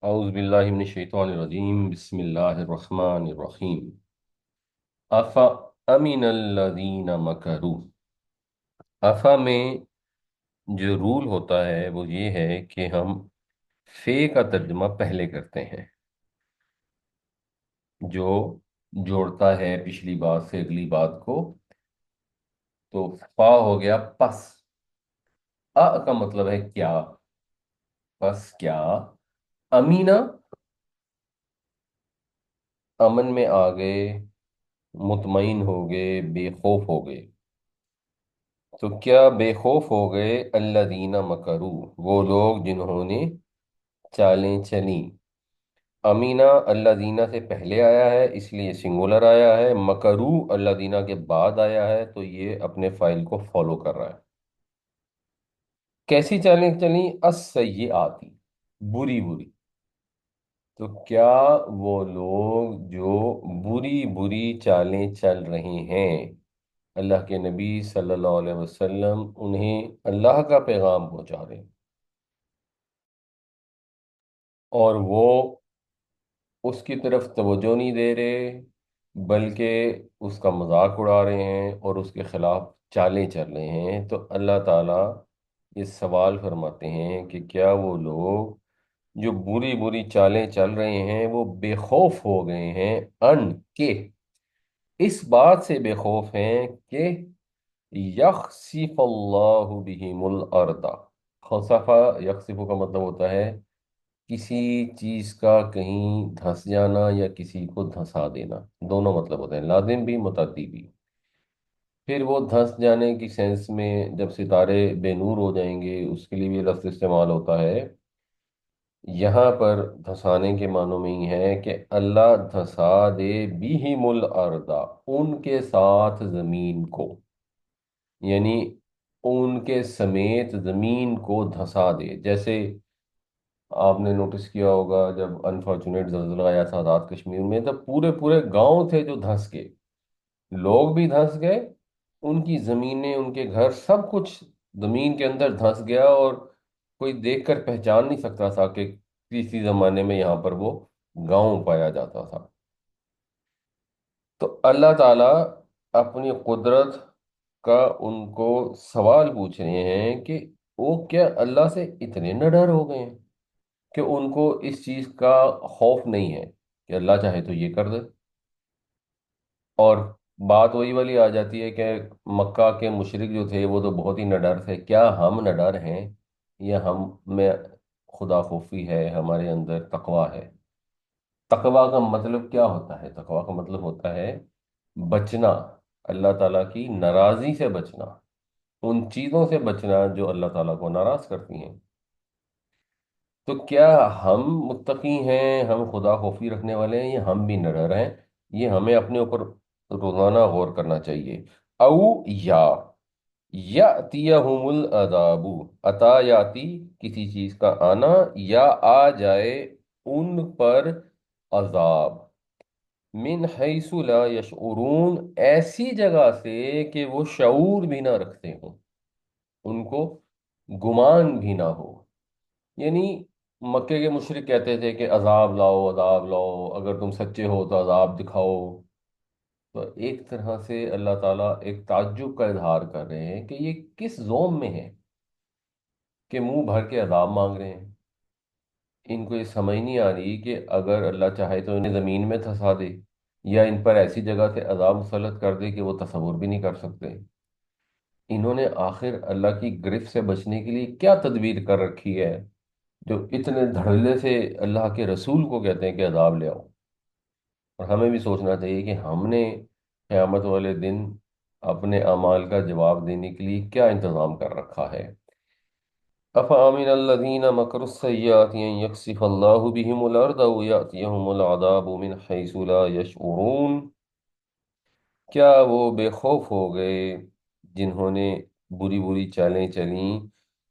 اعوذ باللہ من الشیطان الرجیم بسم اللہ الرحمن الرحیم افا امن الذین مکروا۔ افا میں جو رول ہوتا ہے وہ یہ ہے کہ ہم فے کا ترجمہ پہلے کرتے ہیں، جو جوڑتا ہے پچھلی بات سے اگلی بات کو۔ تو فا ہو گیا پس، کا مطلب ہے کیا، پس کیا امینا امن میں آ گئے، مطمئن ہو گئے، بے خوف ہو گئے۔ تو کیا بے خوف ہو گئے الذین مکرو، وہ لوگ جنہوں نے چالیں چلیں۔ امینا الذین سے پہلے آیا ہے اس لیے سنگولر آیا ہے، مکرو الذین کے بعد آیا ہے تو یہ اپنے فائل کو فالو کر رہا ہے۔ کیسی چالیں چلیں؟ السیئاتی، بری بری۔ تو کیا وہ لوگ جو بری بری چالیں چل رہے ہیں، اللہ کے نبی صلی اللہ علیہ وسلم انہیں اللہ کا پیغام پہنچا رہے ہیں اور وہ اس کی طرف توجہ نہیں دے رہے، بلکہ اس کا مذاق اڑا رہے ہیں اور اس کے خلاف چالیں چل رہے ہیں، تو اللہ تعالیٰ یہ سوال فرماتے ہیں کہ کیا وہ لوگ جو بری بری چالیں چل رہے ہیں وہ بے خوف ہو گئے ہیں ان کے، اس بات سے بے خوف ہیں کہ یخسف اللہ بہم الارض۔ خسفہ یخسف کا مطلب ہوتا ہے کسی چیز کا کہیں دھنس جانا یا کسی کو دھنسا دینا، دونوں مطلب ہوتے ہیں، لازم بھی متعدی بھی۔ پھر وہ دھنس جانے کی سینس میں جب ستارے بے نور ہو جائیں گے اس کے لیے بھی لفظ استعمال ہوتا ہے۔ یہاں پر دھنسانے کے معنوں میں ہی ہے کہ اللہ دھنسا دے بہم الارض، ان کے ساتھ زمین کو، یعنی ان کے سمیت زمین کو دھنسا دے۔ جیسے آپ نے نوٹس کیا ہوگا جب انفارچونیٹ زلزلہ آیا تھا آزاد کشمیر میں، تب پورے پورے گاؤں تھے جو دھنس گئے، لوگ بھی دھنس گئے، ان کی زمینیں، ان کے گھر، سب کچھ زمین کے اندر دھنس گیا، اور کوئی دیکھ کر پہچان نہیں سکتا تھا کہ کسی زمانے میں یہاں پر وہ گاؤں پایا جاتا تھا۔ تو اللہ تعالیٰ اپنی قدرت کا ان کو سوال پوچھ رہے ہیں کہ وہ کیا اللہ سے اتنے نہ ڈر ہو گئے ہیں کہ ان کو اس چیز کا خوف نہیں ہے کہ اللہ چاہے تو یہ کر دے۔ اور بات وہی والی آ جاتی ہے کہ مکہ کے مشرک جو تھے وہ تو بہت ہی نڈر تھے، کیا ہم نڈر ہیں یا ہم میں خدا خوفی ہے، ہمارے اندر تقوی ہے؟ تقوی کا مطلب کیا ہوتا ہے؟ تقوی کا مطلب ہوتا ہے بچنا، اللہ تعالیٰ کی ناراضی سے بچنا، ان چیزوں سے بچنا جو اللہ تعالیٰ کو ناراض کرتی ہیں۔ تو کیا ہم متقی ہیں، ہم خدا خوفی رکھنے والے ہیں، یا ہم بھی نڈر ہیں؟ یہ ہمیں اپنے اوپر روزانہ غور کرنا چاہیے۔ او یا یاتیہم العذاب، عطا یاتی کسی چیز کا آنا، یا آ جائے ان پر عذاب، من حیث لا یشعرون، ایسی جگہ سے کہ وہ شعور بھی نہ رکھتے ہوں، ان کو گمان بھی نہ ہو۔ یعنی مکے کے مشرک کہتے تھے کہ عذاب لاؤ، عذاب لاؤ، اگر تم سچے ہو تو عذاب دکھاؤ۔ تو ایک طرح سے اللہ تعالیٰ ایک تعجب کا اظہار کر رہے ہیں کہ یہ کس زوم میں ہے کہ منہ بھر کے عذاب مانگ رہے ہیں۔ ان کو یہ سمجھ نہیں آ رہی کہ اگر اللہ چاہے تو انہیں زمین میں دھنسا دے یا ان پر ایسی جگہ سے عذاب مسلط کر دے کہ وہ تصور بھی نہیں کر سکتے۔ انہوں نے آخر اللہ کی گرفت سے بچنے کے لیے کیا تدبیر کر رکھی ہے جو اتنے دھڑلے سے اللہ کے رسول کو کہتے ہیں کہ عذاب لے آؤ؟ اور ہمیں بھی سوچنا چاہیے کہ ہم نے قیامت والے دن اپنے اعمال کا جواب دینے کے لیے کیا انتظام کر رکھا ہے۔ افامن الذین مکروا السیئات ان یخسف اللہ بہم الارض او یاتیہم العذاب من حیث لا یشعرون، کیا وہ بے خوف ہو گئے جنہوں نے بری بری چالیں چلیں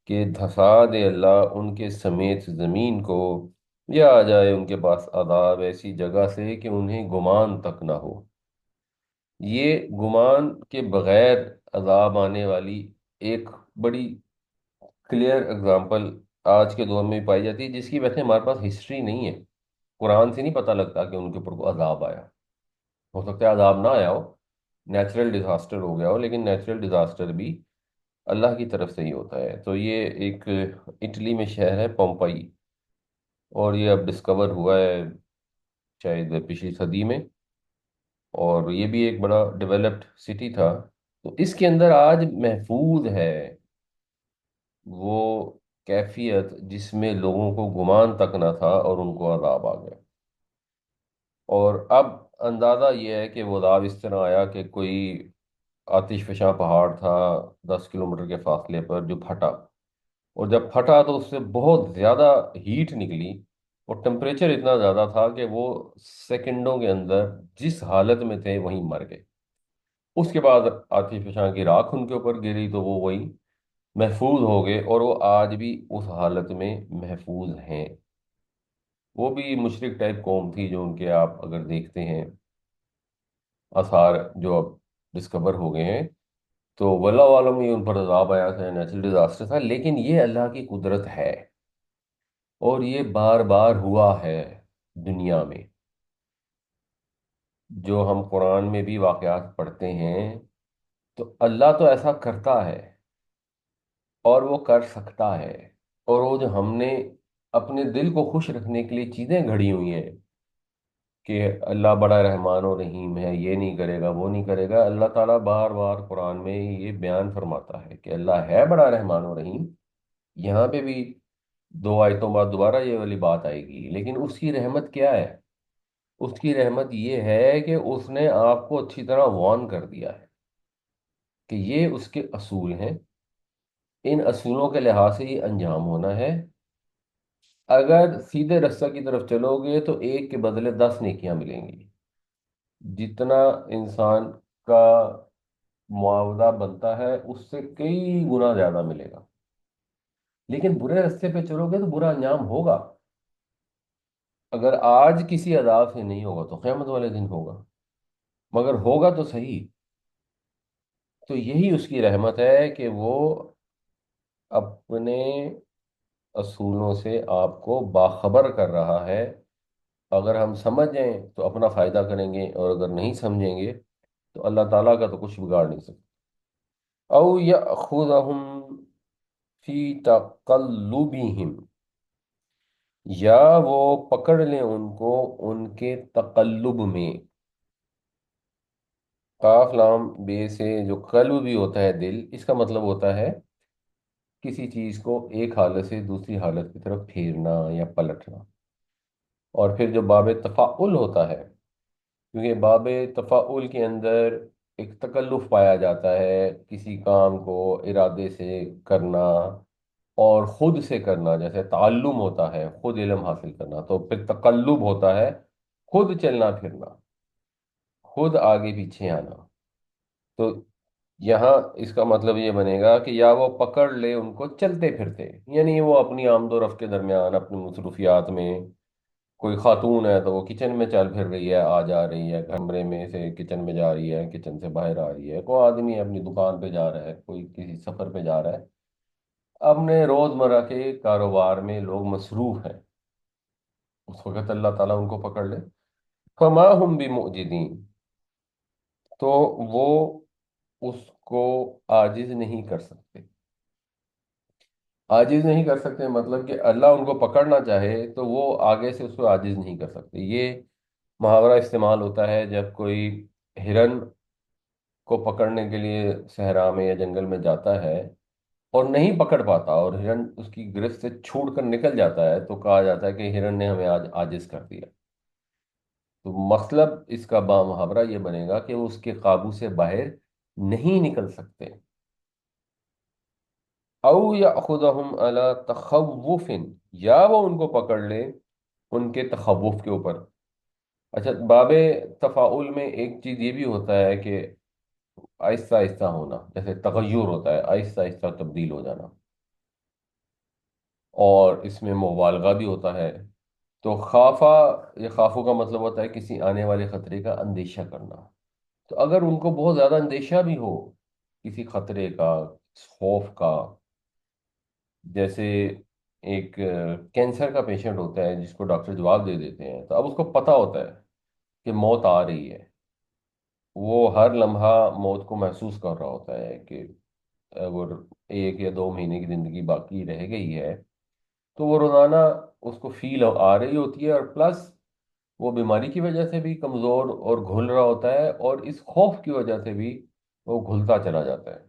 کہ دھسا دے اللہ ان کے سمیت زمین کو، یا آ جائے ان کے پاس عذاب ایسی جگہ سے کہ انہیں گمان تک نہ ہو۔ یہ گمان کے بغیر عذاب آنے والی ایک بڑی کلیئر اگزامپل آج کے دور میں بھی پائی جاتی ہے، جس کی وجہ سے ہمارے پاس ہسٹری نہیں ہے۔ قرآن سے نہیں پتہ لگتا کہ ان کے اوپر کوئی عذاب آیا، ہو سکتا ہے عذاب نہ آیا ہو، نیچرل ڈیزاسٹر ہو گیا ہو، لیکن نیچرل ڈیزاسٹر بھی اللہ کی طرف سے ہی ہوتا ہے۔ تو یہ ایک اٹلی میں شہر ہے پومپئی، اور یہ اب ڈسکور ہوا ہے شاید پچھلی صدی میں، اور یہ بھی ایک بڑا ڈیولپڈ سٹی تھا۔ تو اس کے اندر آج محفوظ ہے وہ کیفیت جس میں لوگوں کو گمان تک نہ تھا اور ان کو عذاب آ گیا۔ اور اب اندازہ یہ ہے کہ وہ عذاب اس طرح آیا کہ کوئی آتش فشاں پہاڑ تھا 10 کلومیٹر کے فاصلے پر جو پھٹا، اور جب پھٹا تو اس سے بہت زیادہ ہیٹ نکلی، اور ٹمپریچر اتنا زیادہ تھا کہ وہ سیکنڈوں کے اندر جس حالت میں تھے وہیں مر گئے۔ اس کے بعد آتش فشاں کی راکھ ان کے اوپر گری تو وہ وہیں محفوظ ہو گئے، اور وہ آج بھی اس حالت میں محفوظ ہیں۔ وہ بھی مشرک ٹائپ قوم تھی، جو ان کے آپ اگر دیکھتے ہیں آثار جو اب ڈسکور ہو گئے ہیں، تو واللہ عالم یہ ان پر عذاب آیا تھا، نیچرل ڈیزاسٹر تھا، لیکن یہ اللہ کی قدرت ہے، اور یہ بار بار ہوا ہے دنیا میں۔ جو ہم قرآن میں بھی واقعات پڑھتے ہیں، تو اللہ تو ایسا کرتا ہے اور وہ کر سکتا ہے، اور وہ جو ہم نے اپنے دل کو خوش رکھنے کے لیے چیزیں گھڑی ہوئی ہیں کہ اللہ بڑا رحمان و رحیم ہے، یہ نہیں کرے گا وہ نہیں کرے گا، اللہ تعالیٰ بار بار قرآن میں یہ بیان فرماتا ہے کہ اللہ ہے بڑا رحمان و رحیم۔ یہاں پہ بھی 2 آیتوں بعد دوبارہ یہ والی بات آئے گی، لیکن اس کی رحمت کیا ہے؟ اس کی رحمت یہ ہے کہ اس نے آپ کو اچھی طرح وارن کر دیا ہے کہ یہ اس کے اصول ہیں، ان اصولوں کے لحاظ سے یہ انجام ہونا ہے۔ اگر سیدھے رستہ کی طرف چلو گے تو ایک کے بدلے 10 نیکیاں ملیں گی، جتنا انسان کا معاوضہ بنتا ہے اس سے کئی گنا زیادہ ملے گا۔ لیکن برے رستے پہ چلو گے تو برا انجام ہوگا۔ اگر آج کسی عذاب سے نہیں ہوگا تو قیامت والے دن ہوگا، مگر ہوگا تو صحیح۔ تو یہی اس کی رحمت ہے کہ وہ اپنے اصولوں سے آپ کو باخبر کر رہا ہے۔ اگر ہم سمجھ جائیں تو اپنا فائدہ کریں گے، اور اگر نہیں سمجھیں گے تو اللہ تعالیٰ کا تو کچھ بگاڑ نہیں سکتے۔ او یأخذہم فی تقلبہم، یا وہ پکڑ لیں ان کو ان کے تقلب میں۔ قاف لام بے سے جو قلب بھی ہوتا ہے دل، اس کا مطلب ہوتا ہے کسی چیز کو ایک حالت سے دوسری حالت کی طرف پھیرنا یا پلٹنا۔ اور پھر جو باب تفاعل ہوتا ہے، کیونکہ باب تفاعل کے اندر ایک تکلف پایا جاتا ہے، کسی کام کو ارادے سے کرنا اور خود سے کرنا، جیسے تعلم ہوتا ہے خود علم حاصل کرنا، تو پھر تقلب ہوتا ہے خود چلنا پھرنا، خود آگے پیچھے آنا۔ تو یہاں اس کا مطلب یہ بنے گا کہ یا وہ پکڑ لے ان کو چلتے پھرتے، یعنی وہ اپنی آمد و رفت کے درمیان اپنی مصروفیات میں، کوئی خاتون ہے تو وہ کچن میں چل پھر رہی ہے، آ جا رہی ہے، کمرے میں سے کچن میں جا رہی ہے، کچن سے باہر آ رہی ہے، کوئی آدمی اپنی دکان پہ جا رہا ہے، کوئی کسی سفر پہ جا رہا ہے، اپنے روزمرہ کے کاروبار میں لوگ مصروف ہیں، اس وقت اللہ تعالیٰ ان کو پکڑ لے۔ فما ہم بمعجزین، تو وہ اس کو عاجز نہیں کر سکتے۔ عاجز نہیں کر سکتے مطلب کہ اللہ ان کو پکڑنا چاہے تو وہ آگے سے اس کو عاجز نہیں کر سکتے۔ یہ محاورہ استعمال ہوتا ہے جب کوئی ہرن کو پکڑنے کے لیے صحرا میں یا جنگل میں جاتا ہے اور نہیں پکڑ پاتا، اور ہرن اس کی گرفت سے چھوٹ کر نکل جاتا ہے، تو کہا جاتا ہے کہ ہرن نے ہمیں آج عاجز کر دیا۔ تو مطلب اس کا با محاورہ یہ بنے گا کہ وہ اس کے قابو سے باہر نہیں نکل سکتے۔ او یاخذہم علی تخوف، یا وہ ان کو پکڑ لے ان کے تخوف کے اوپر۔ اچھا، باب تفاعل میں ایک چیز یہ بھی ہوتا ہے کہ آہستہ آہستہ ہونا، جیسے تغیر ہوتا ہے آہستہ آہستہ تبدیل ہو جانا، اور اس میں مبالغہ بھی ہوتا ہے۔ تو خافا، یہ خافو کا مطلب ہوتا ہے کسی آنے والے خطرے کا اندیشہ کرنا۔ تو اگر ان کو بہت زیادہ اندیشہ بھی ہو کسی خطرے کا، خوف کا، جیسے ایک کینسر کا پیشنٹ ہوتا ہے جس کو ڈاکٹر جواب دے دیتے ہیں، تو اب اس کو پتہ ہوتا ہے کہ موت آ رہی ہے، وہ ہر لمحہ موت کو محسوس کر رہا ہوتا ہے کہ اگر 1 یا 2 مہینے کی زندگی باقی رہ گئی ہے، تو وہ روزانہ اس کو فیل آ رہی ہوتی ہے، اور پلس وہ بیماری کی وجہ سے بھی کمزور اور گھل رہا ہوتا ہے، اور اس خوف کی وجہ سے بھی وہ گھلتا چلا جاتا ہے۔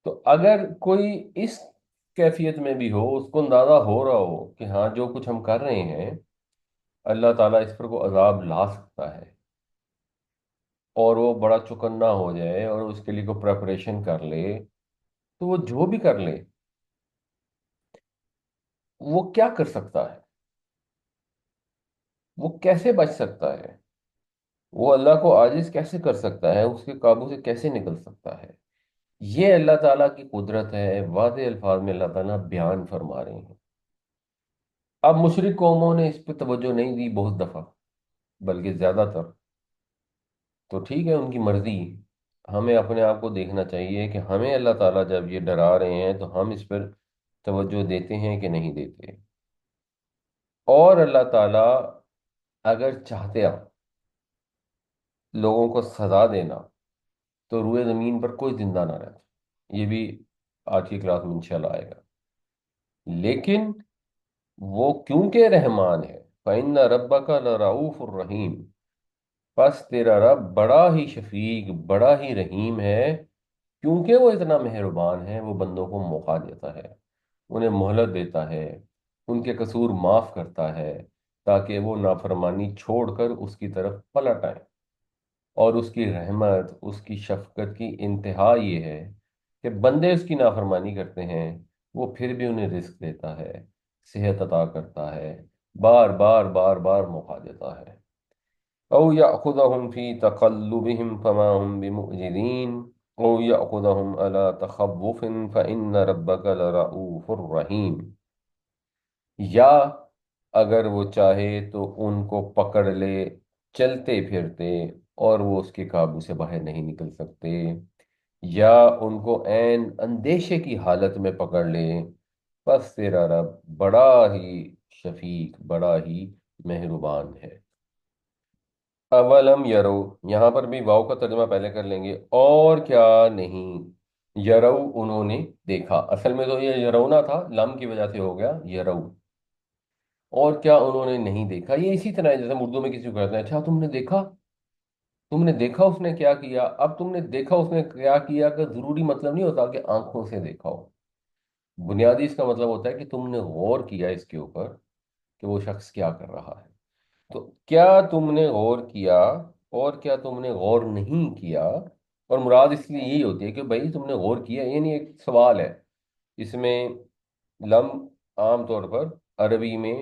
تو اگر کوئی اس کیفیت میں بھی ہو، اس کو اندازہ ہو رہا ہو کہ ہاں جو کچھ ہم کر رہے ہیں اللہ تعالیٰ اس پر کو عذاب لا سکتا ہے، اور وہ بڑا چکنا ہو جائے اور اس کے لیے کوئی پریپریشن کر لے، تو وہ جو بھی کر لے وہ کیا کر سکتا ہے؟ وہ کیسے بچ سکتا ہے؟ وہ اللہ کو عاجز کیسے کر سکتا ہے؟ اس کے قابو سے کیسے نکل سکتا ہے؟ یہ اللہ تعالیٰ کی قدرت ہے، واضح الفاظ میں اللہ تعالیٰ بیان فرما رہے ہیں۔ اب مشرک قوموں نے اس پہ توجہ نہیں دی بہت دفعہ، بلکہ زیادہ تر، تو ٹھیک ہے ان کی مرضی۔ ہمیں اپنے آپ کو دیکھنا چاہیے کہ ہمیں اللہ تعالیٰ جب یہ ڈرا رہے ہیں تو ہم اس پر توجہ دیتے ہیں کہ نہیں دیتے۔ اور اللہ تعالیٰ اگر چاہتے لوگوں کو سزا دینا تو روئے زمین پر کوئی زندہ نہ رہتا، یہ بھی آج کی کلاس میں انشاءاللہ آئے گا۔ لیکن وہ کیونکہ رحمان ہے، فَإِنَّ رَبَّكَ لَرَؤُوفٌ الرحیم، پس تیرا رب بڑا ہی شفیق، بڑا ہی رحیم ہے، کیونکہ وہ اتنا مہربان ہے، وہ بندوں کو موقع دیتا ہے، انہیں مہلت دیتا ہے، ان کے قصور معاف کرتا ہے، تاکہ وہ نافرمانی چھوڑ کر اس کی طرف پلٹ آئیں۔ اور اس کی رحمت، اس کی شفقت کی انتہا یہ ہے کہ بندے اس کی نافرمانی کرتے ہیں، وہ پھر بھی انہیں رزق دیتا ہے، صحت عطا کرتا ہے، بار بار بار بار موقع دیتا ہے۔ او یأخذہم فی تقلبہم فما ہم بمعجزین، او یأخذہم علی تخوف فإن ربک لرؤوف الرحیم، یا اگر وہ چاہے تو ان کو پکڑ لے چلتے پھرتے اور وہ اس کے قابو سے باہر نہیں نکل سکتے، یا ان کو عین اندیشے کی حالت میں پکڑ لے، پس تیرا رب بڑا ہی شفیق، بڑا ہی مہربان ہے۔ اولم یرو، یہاں پر بھی واؤ کا ترجمہ پہلے کر لیں گے، اور کیا نہیں، یرو انہوں نے دیکھا، اصل میں تو یہ یرونا تھا، لم کی وجہ سے ہو گیا یرو۔ اور کیا انہوں نے نہیں دیکھا، یہ اسی طرح ہے جیسے ہم اردو میں کسی کو کہتے ہیں اچھا تم نے دیکھا، تم نے دیکھا اس نے کیا کیا۔ اب تم نے دیکھا اس نے کیا کیا کا ضروری مطلب نہیں ہوتا کہ آنکھوں سے دیکھا ہو، بنیادی اس کا مطلب ہوتا ہے کہ تم نے غور کیا اس کے اوپر کہ وہ شخص کیا کر رہا ہے۔ تو کیا تم نے غور کیا اور کیا تم نے غور نہیں کیا، اور مراد اس لیے یہی ہوتی ہے کہ بھائی تم نے غور کیا، یعنی ایک سوال ہے اس میں، لم عام طور پر عربی میں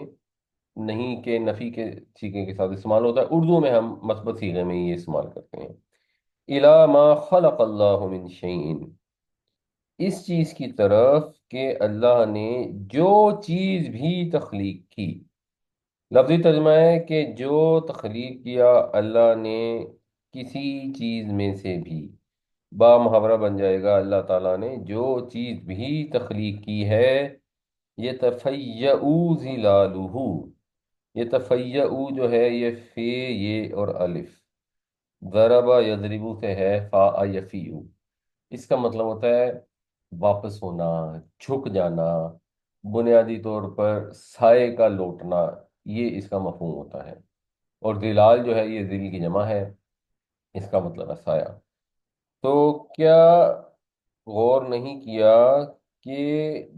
نہیں کے نفی کے سیغے کے ساتھ استعمال ہوتا ہے، اردو میں ہم مثبت سیغے میں یہ استعمال کرتے ہیں، الا ما خلق اللہ من شیء، اس چیز کی طرف کہ اللہ نے جو چیز بھی تخلیق کی۔ لفظی ترجمہ ہے کہ جو تخلیق کیا اللہ نے کسی چیز میں سے بھی، با محاورہ بن جائے گا، اللہ تعالیٰ نے جو چیز بھی تخلیق کی ہے، یہ تفیعو ظلالہ، یہ تفیعو جو ہے یہ فے یہ اور الف، ضربہ یضربو سے ہے فا یفیعو، اس کا مطلب ہوتا ہے واپس ہونا، جھک جانا، بنیادی طور پر سائے کا لوٹنا، یہ اس کا مفہوم ہوتا ہے۔ اور ظلال جو ہے یہ ذل کی جمع ہے، اس کا مطلب ہے سایہ۔ تو کیا غور نہیں کیا کہ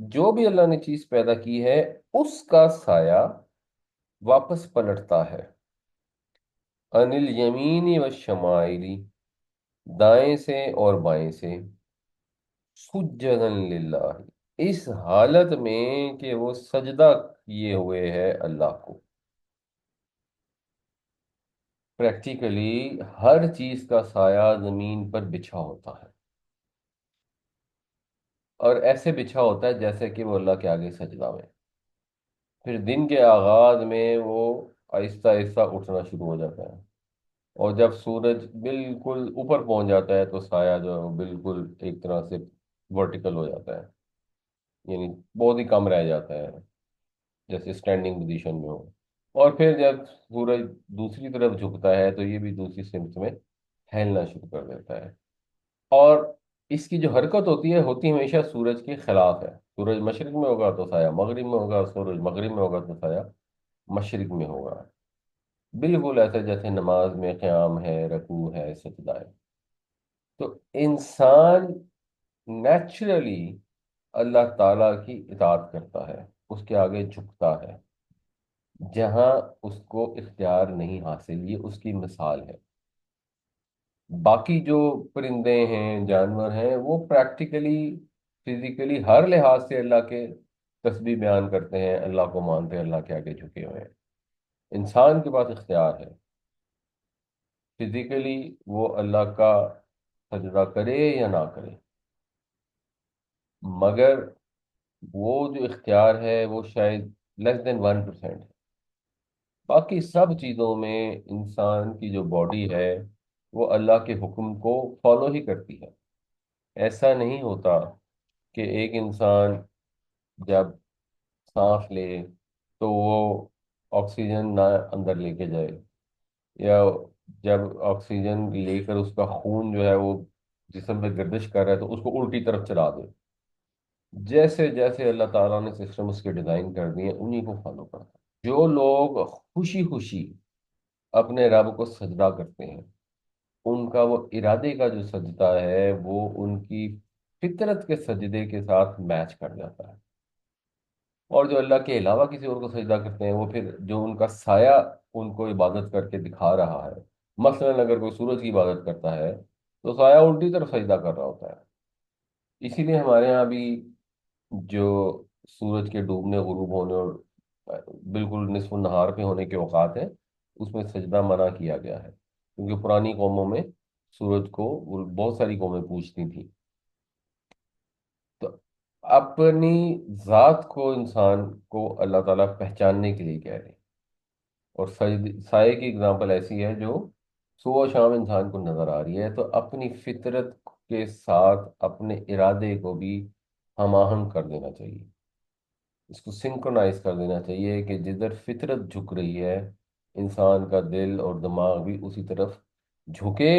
جو بھی اللہ نے چیز پیدا کی ہے اس کا سایہ واپس پلٹتا ہے، انل یمینی و شمائلی، دائیں سے اور بائیں سے، سجدن للہ، اس حالت میں کہ وہ سجدہ کیے ہوئے ہے اللہ کو۔ پریکٹیکلی ہر چیز کا سایہ زمین پر بچھا ہوتا ہے، اور ایسے بچھا ہوتا ہے جیسے کہ وہ اللہ کے آگے سجدہ میں، پھر دن کے آغاز میں وہ آہستہ آہستہ اٹھنا شروع ہو جاتا ہے، اور جب سورج بالکل اوپر پہنچ جاتا ہے تو سایہ جو ہے وہ بالکل ایک طرح سے ورٹیکل ہو جاتا ہے۔ یعنی بہت ہی کم رہ جاتا ہے، جیسے اسٹینڈنگ پوزیشن میں ہو۔ اور پھر جب سورج دوسری طرف جھکتا ہے تو یہ بھی دوسری سمت میں پھیلنا شروع کر دیتا ہے، اور اس کی جو حرکت ہوتی ہے ہمیشہ سورج کے خلاف ہے۔ سورج مشرق میں ہوگا تو سایہ مغرب میں ہوگا، سورج مغرب میں ہوگا تو سایہ مشرق میں ہوگا، بالکل ایسے جیسے نماز میں قیام ہے، رکوع ہے، سجدہ ہے۔ تو انسان نیچرلی اللہ تعالیٰ کی اطاعت کرتا ہے، اس کے آگے جھکتا ہے جہاں اس کو اختیار نہیں حاصل، یہ اس کی مثال ہے۔ باقی جو پرندے ہیں، جانور ہیں، وہ پریکٹیکلی فزیکلی ہر لحاظ سے اللہ کے تسبیح بیان کرتے ہیں، اللہ کو مانتے ہیں، اللہ کے آگے جھکے ہوئے ہیں۔ انسان کے پاس اختیار ہے، فزیکلی وہ اللہ کا سجدہ کرے یا نہ کرے، مگر وہ جو اختیار ہے وہ شاید لیس دین 1% ہے۔ باقی سب چیزوں میں انسان کی جو باڈی ہے وہ اللہ کے حکم کو فالو ہی کرتی ہے۔ ایسا نہیں ہوتا کہ ایک انسان جب سانس لے تو وہ آکسیجن نہ اندر لے کے جائے، یا جب آکسیجن لے کر اس کا خون جو ہے وہ جسم میں گردش کر رہا ہے تو اس کو الٹی طرف چلا دے۔ جیسے جیسے اللہ تعالیٰ نے سسٹم اس کے ڈیزائن کر دیے انہیں کو فالو کرتا ہے۔ جو لوگ خوشی خوشی اپنے رب کو سجدہ کرتے ہیں، ان کا وہ ارادے کا جو سجدہ ہے وہ ان کی فطرت کے سجدے کے ساتھ میچ کر جاتا ہے۔ اور جو اللہ کے علاوہ کسی اور کو سجدہ کرتے ہیں، وہ پھر جو ان کا سایہ ان کو عبادت کر کے دکھا رہا ہے، مثلا اگر کوئی سورج کی عبادت کرتا ہے تو سایہ الٹی طرف سجدہ کر رہا ہوتا ہے۔ اسی لیے ہمارے ہاں بھی جو سورج کے ڈوبنے غروب ہونے اور بالکل نصف النہار پہ ہونے کے اوقات ہیں، اس میں سجدہ منع کیا گیا ہے، کیونکہ پرانی قوموں میں سورج کو وہ بہت ساری قومیں پوجتی تھیں۔ تو اپنی ذات کو انسان کو اللہ تعالیٰ پہچاننے کے لیے کہہ رہے ہیں، اور سائے کی اگزامپل ایسی ہے جو صبح و شام انسان کو نظر آ رہی ہے، تو اپنی فطرت کے ساتھ اپنے ارادے کو بھی ہم آہنگ کر دینا چاہیے، اس کو سنکرونائز کر دینا چاہیے کہ جدھر فطرت جھک رہی ہے انسان کا دل اور دماغ بھی اسی طرف جھکے،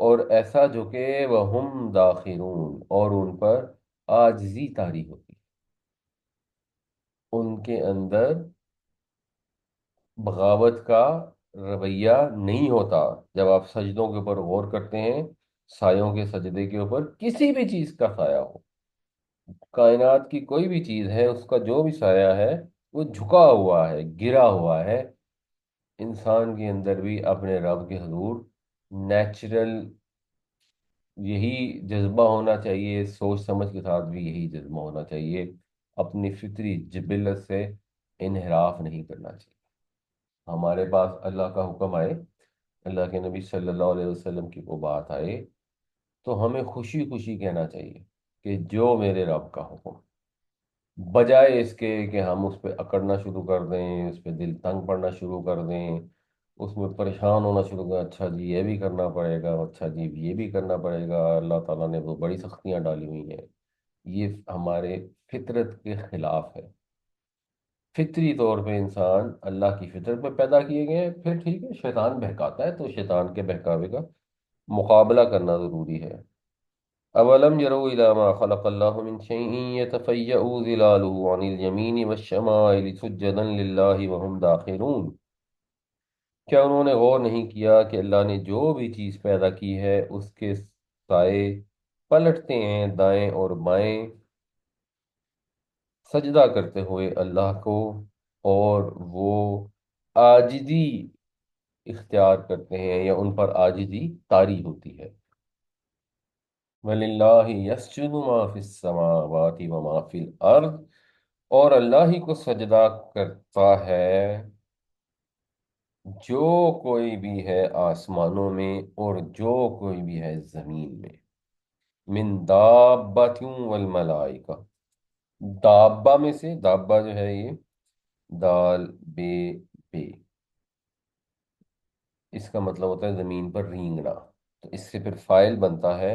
اور ایسا جھکے وَهُمْ داخرون، اور ان پر عاجزی طاری ہوتی ہے، ان کے اندر بغاوت کا رویہ نہیں ہوتا۔ جب آپ سجدوں کے اوپر غور کرتے ہیں، سایوں کے سجدے کے اوپر کسی بھی چیز کا سایہ ہو، کائنات کی کوئی بھی چیز ہے، اس کا جو بھی سایہ ہے وہ جھکا ہوا ہے، گرا ہوا ہے۔ انسان کے اندر بھی اپنے رب کے حضور نیچرل یہی جذبہ ہونا چاہیے، سوچ سمجھ کے ساتھ بھی یہی جذبہ ہونا چاہیے، اپنی فطری جبلت سے انحراف نہیں کرنا چاہیے۔ ہمارے پاس اللہ کا حکم آئے، اللہ کے نبی صلی اللہ علیہ وسلم کی وہ بات آئے، تو ہمیں خوشی خوشی کہنا چاہیے کہ جو میرے رب کا حکم، بجائے اس کے کہ ہم اس پہ اکڑنا شروع کر دیں، اس پہ دل تنگ پڑنا شروع کر دیں، اس میں پریشان ہونا شروع کر، اچھا جی یہ بھی کرنا پڑے گا، اچھا جی یہ بھی کرنا پڑے گا، اللہ تعالیٰ نے وہ بڑی سختیاں ڈالی ہوئی ہیں۔ یہ ہمارے فطرت کے خلاف ہے۔ فطری طور پہ انسان اللہ کی فطرت میں پیدا کیے گئے ہیں، پھر ٹھیک ہے شیطان بہکاتا ہے تو شیطان کے بہکاوے کا مقابلہ کرنا ضروری ہے۔ اولم يروا الى ما خلق الله من شيء يتفيأ ظلاله عن اليمين والشمائل سجدا لله وهم داخرون، کیا انہوں نے غور نہیں کیا کہ اللہ نے جو بھی چیز پیدا کی ہے اس کے سائے پلٹتے ہیں دائیں اور بائیں، سجدہ کرتے ہوئے اللہ کو، اور وہ عاجزی اختیار کرتے ہیں یا ان پر عاجزی طاری ہوتی ہے۔ وَلِلَّهِ يَسْجُدُ مَا فِي السَّمَاوَاتِ وَمَا فِي الْأَرْضِ، اور اللہ ہی کو سجدہ کرتا ہے جو کوئی بھی ہے آسمانوں میں اور جو کوئی بھی ہے زمین میں، من دابۃ والملائکہ، دابہ میں سے، دابہ جو ہے یہ دال بے بے، اس کا مطلب ہوتا ہے زمین پر رینگنا، تو اس سے پھر فائل بنتا ہے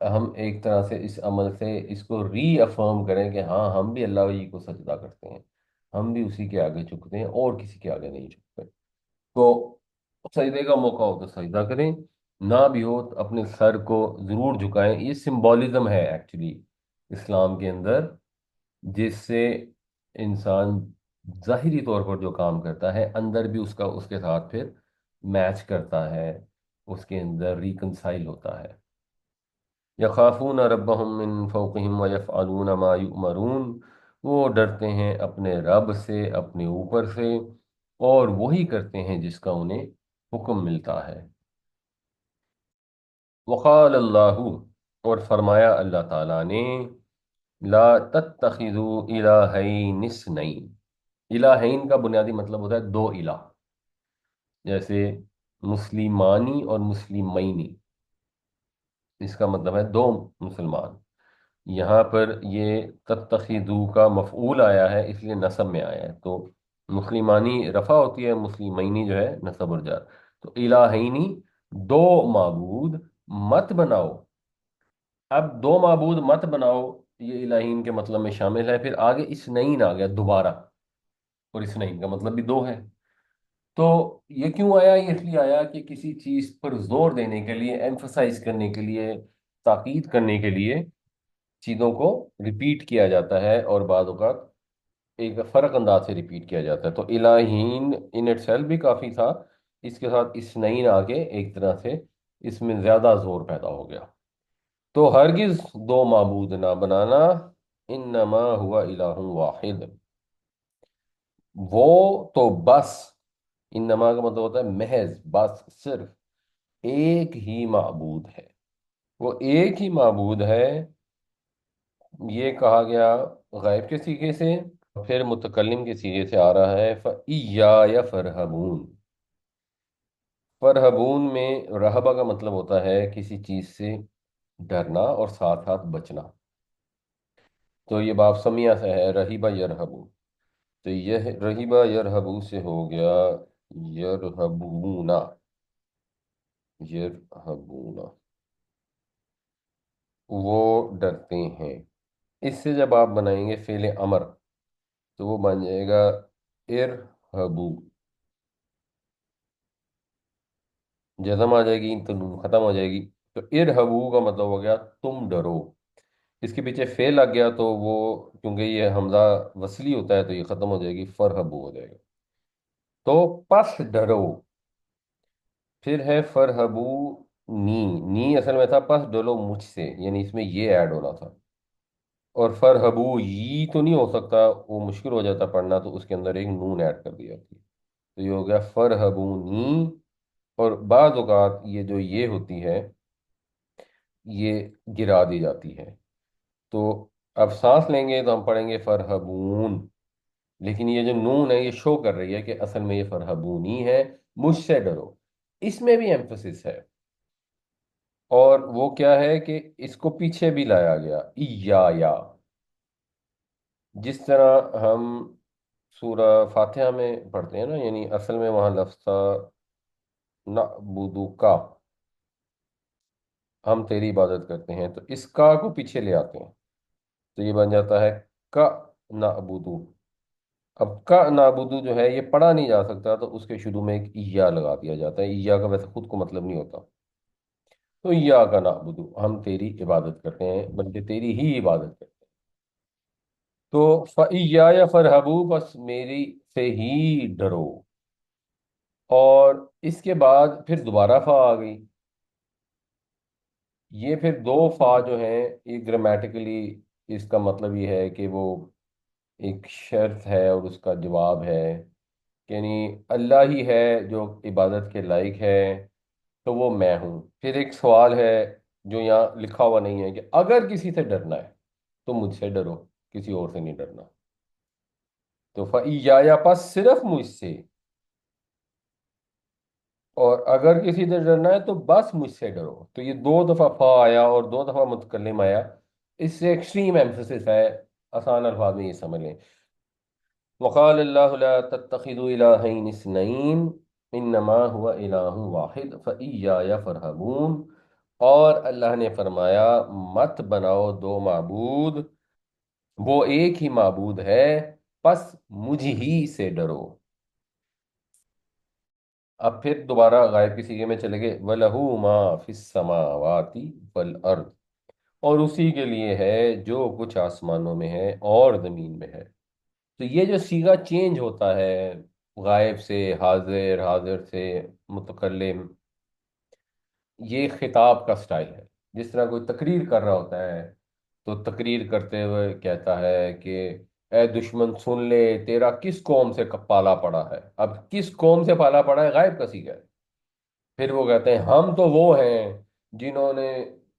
ہم ایک طرح سے اس عمل سے اس کو ری افرم کریں کہ ہاں ہم بھی اللہ ہی کو سجدہ کرتے ہیں، ہم بھی اسی کے آگے جھکتے ہیں اور کسی کے آگے نہیں جھکتے۔ تو سجدے کا موقع ہو تو سجدہ کریں، نہ بھی ہو تو اپنے سر کو ضرور جھکائیں۔ یہ سمبولزم ہے ایکچولی اسلام کے اندر، جس سے انسان ظاہری طور پر جو کام کرتا ہے اندر بھی اس کے ساتھ پھر میچ کرتا ہے، اس کے اندر ریکنسائل ہوتا ہے۔ یخافون ربهم من فوقهم ویفعلون ما یؤمرون، وہ ڈرتے ہیں اپنے رب سے اپنے اوپر سے، اور وہی کرتے ہیں جس کا انہیں حکم ملتا ہے۔ وقال اللہ، اور فرمایا اللہ تعالیٰ نے، لا تتخذوا الہین اثنین۔ الہین کا بنیادی مطلب ہوتا ہے دو الہ، جیسے مسلمانی اور مسلمینی، اس کا مطلب ہے دو مسلمان۔ یہاں پر یہ تتخذو کا مفعول آیا ہے اس لیے نصب میں آیا ہے، تو مسلمانی رفع ہوتی ہے، مسلمینی جو ہے نصب اور جار۔ تو الہینی، دو معبود مت بناؤ۔ اب دو معبود مت بناؤ، یہ الہین کے مطلب میں شامل ہے، پھر آگے اسنین آ گیا دوبارہ، اور اسنین کا مطلب بھی دو ہے۔ تو یہ کیوں آیا؟ یہ اس لیے آیا کہ کسی چیز پر زور دینے کے لیے، ایمفسائز کرنے کے لیے، تاکید کرنے کے لیے چیزوں کو ریپیٹ کیا جاتا ہے، اور بعض اوقات ایک فرق انداز سے ریپیٹ کیا جاتا ہے۔ تو الہین ان اٹ سیلف بھی کافی تھا، اس کے ساتھ اسنین آگے ایک طرح سے اس میں زیادہ زور پیدا ہو گیا۔ تو ہرگز دو معبود نہ بنانا، انما ہوا الہ واحد، وہ تو بس، انما کا مطلب ہوتا ہے محض، بس، صرف ایک ہی معبود ہے، وہ ایک ہی معبود ہے۔ یہ کہا گیا غائب کے سیغے سے، پھر متکلم کے سیغے سے آ رہا ہے، فَإِيَّايَ فَارْهَبُونِ۔ فرہبون میں رہبہ کا مطلب ہوتا ہے کسی چیز سے ڈرنا اور ساتھ ساتھ بچنا، تو یہ باب سمیہ سے ہے، رہیبہ یرہبو، تو یہ رہیبہ یرہبو سے ہو گیا یرہبونا، یرہبونا، وہ ڈرتے ہیں۔ اس سے جب آپ بنائیں گے فعل امر تو وہ بن جائے گا ارہبو، جزم آ جائے گی تو نون ختم ہو جائے گی، تو ارہبو کا مطلب ہو گیا تم ڈرو۔ اس کے پیچھے فعل لگ گیا تو وہ، کیونکہ یہ حمزہ وصلی ہوتا ہے تو یہ ختم ہو جائے گی، فرہبو ہو جائے گا۔ تو پس ڈرو، پھر ہے فرہبو نی، نی اصل میں تھا پس ڈرو مجھ سے، یعنی اس میں یہ ایڈ ہونا تھا، اور فرہبو یہ تو نہیں ہو سکتا، وہ مشکل ہو جاتا پڑھنا، تو اس کے اندر ایک نون ایڈ کر دی جاتی ہے، تو یہ ہو گیا فرہبونی۔ اور بعض اوقات یہ جو یہ ہوتی ہے یہ گرا دی جاتی ہے، تو اب سانس لیں گے تو ہم پڑھیں گے فرہبون، لیکن یہ جو نون ہے یہ شو کر رہی ہے کہ اصل میں یہ فرہبونی ہے، مجھ سے ڈرو، اس میں بھی ایمفسس ہے۔ اور وہ کیا ہے کہ اس کو پیچھے بھی لایا گیا، یا جس طرح ہم سورہ فاتحہ میں پڑھتے ہیں نا، یعنی اصل میں وہاں لفظ تھا نعبدو کا، ہم تیری عبادت کرتے ہیں، تو اس کا کو پیچھے لے آتے ہیں تو یہ بن جاتا ہے کا نعبدو۔ اب کا نعبدو جو ہے یہ پڑھا نہیں جا سکتا، تو اس کے شروع میں ایک یا لگا دیا جاتا ہے، یا کا ویسے خود کو مطلب نہیں ہوتا، تو یا کا نعبدو، ہم تیری عبادت کرتے ہیں، بلکہ تیری ہی عبادت کرتے ہیں۔ تو فَإِيَّايَ فَارْهَبُوا، بس میری سے ہی ڈرو، اور اس کے بعد پھر دوبارہ فا آ گئی۔ یہ پھر دو فا جو ہیں یہ گرامیٹیکلی اس کا مطلب یہ ہے کہ وہ ایک شرط ہے اور اس کا جواب ہے، یعنی اللہ ہی ہے جو عبادت کے لائق ہے، تو وہ میں ہوں۔ پھر ایک سوال ہے جو یہاں لکھا ہوا نہیں ہے کہ اگر کسی سے ڈرنا ہے تو مجھ سے ڈرو، کسی اور سے نہیں ڈرنا۔ تو فَإِيَّايَ، پس صرف مجھ سے، اور اگر کسی سے ڈرنا ہے تو بس مجھ سے ڈرو، تو یہ دو دفعہ فا آیا اور دو دفعہ متکلم آیا، اس سے ایکسٹریم ایمفسس ہے، آسان الفاظ میں یہ سمجھ لیں۔ وقال اللہ لا تتخذوا الہین اثنین انما هو الہ واحد فإیایا فرہبون۔ اور اللہ نے فرمایا مت بناؤ دو معبود، وہ ایک ہی معبود ہے، پس مجھ ہی سے ڈرو۔ اب پھر دوبارہ غائب کی صیغے میں چلے گئے، وَلَهُ مَا فِي السَّمَاوَاتِ وَالْأَرْضِ، اور اسی کے لیے ہے جو کچھ آسمانوں میں ہے اور زمین میں ہے۔ تو یہ جو صیغہ چینج ہوتا ہے، غائب سے حاضر، حاضر سے متکلم، یہ خطاب کا سٹائل ہے۔ جس طرح کوئی تقریر کر رہا ہوتا ہے تو تقریر کرتے ہوئے کہتا ہے کہ اے دشمن سن لے، تیرا کس قوم سے پالا پڑا ہے۔ اب کس قوم سے پالا پڑا ہے غائب کا صیغہ ہے۔ پھر وہ کہتے ہیں ہم تو وہ ہیں جنہوں نے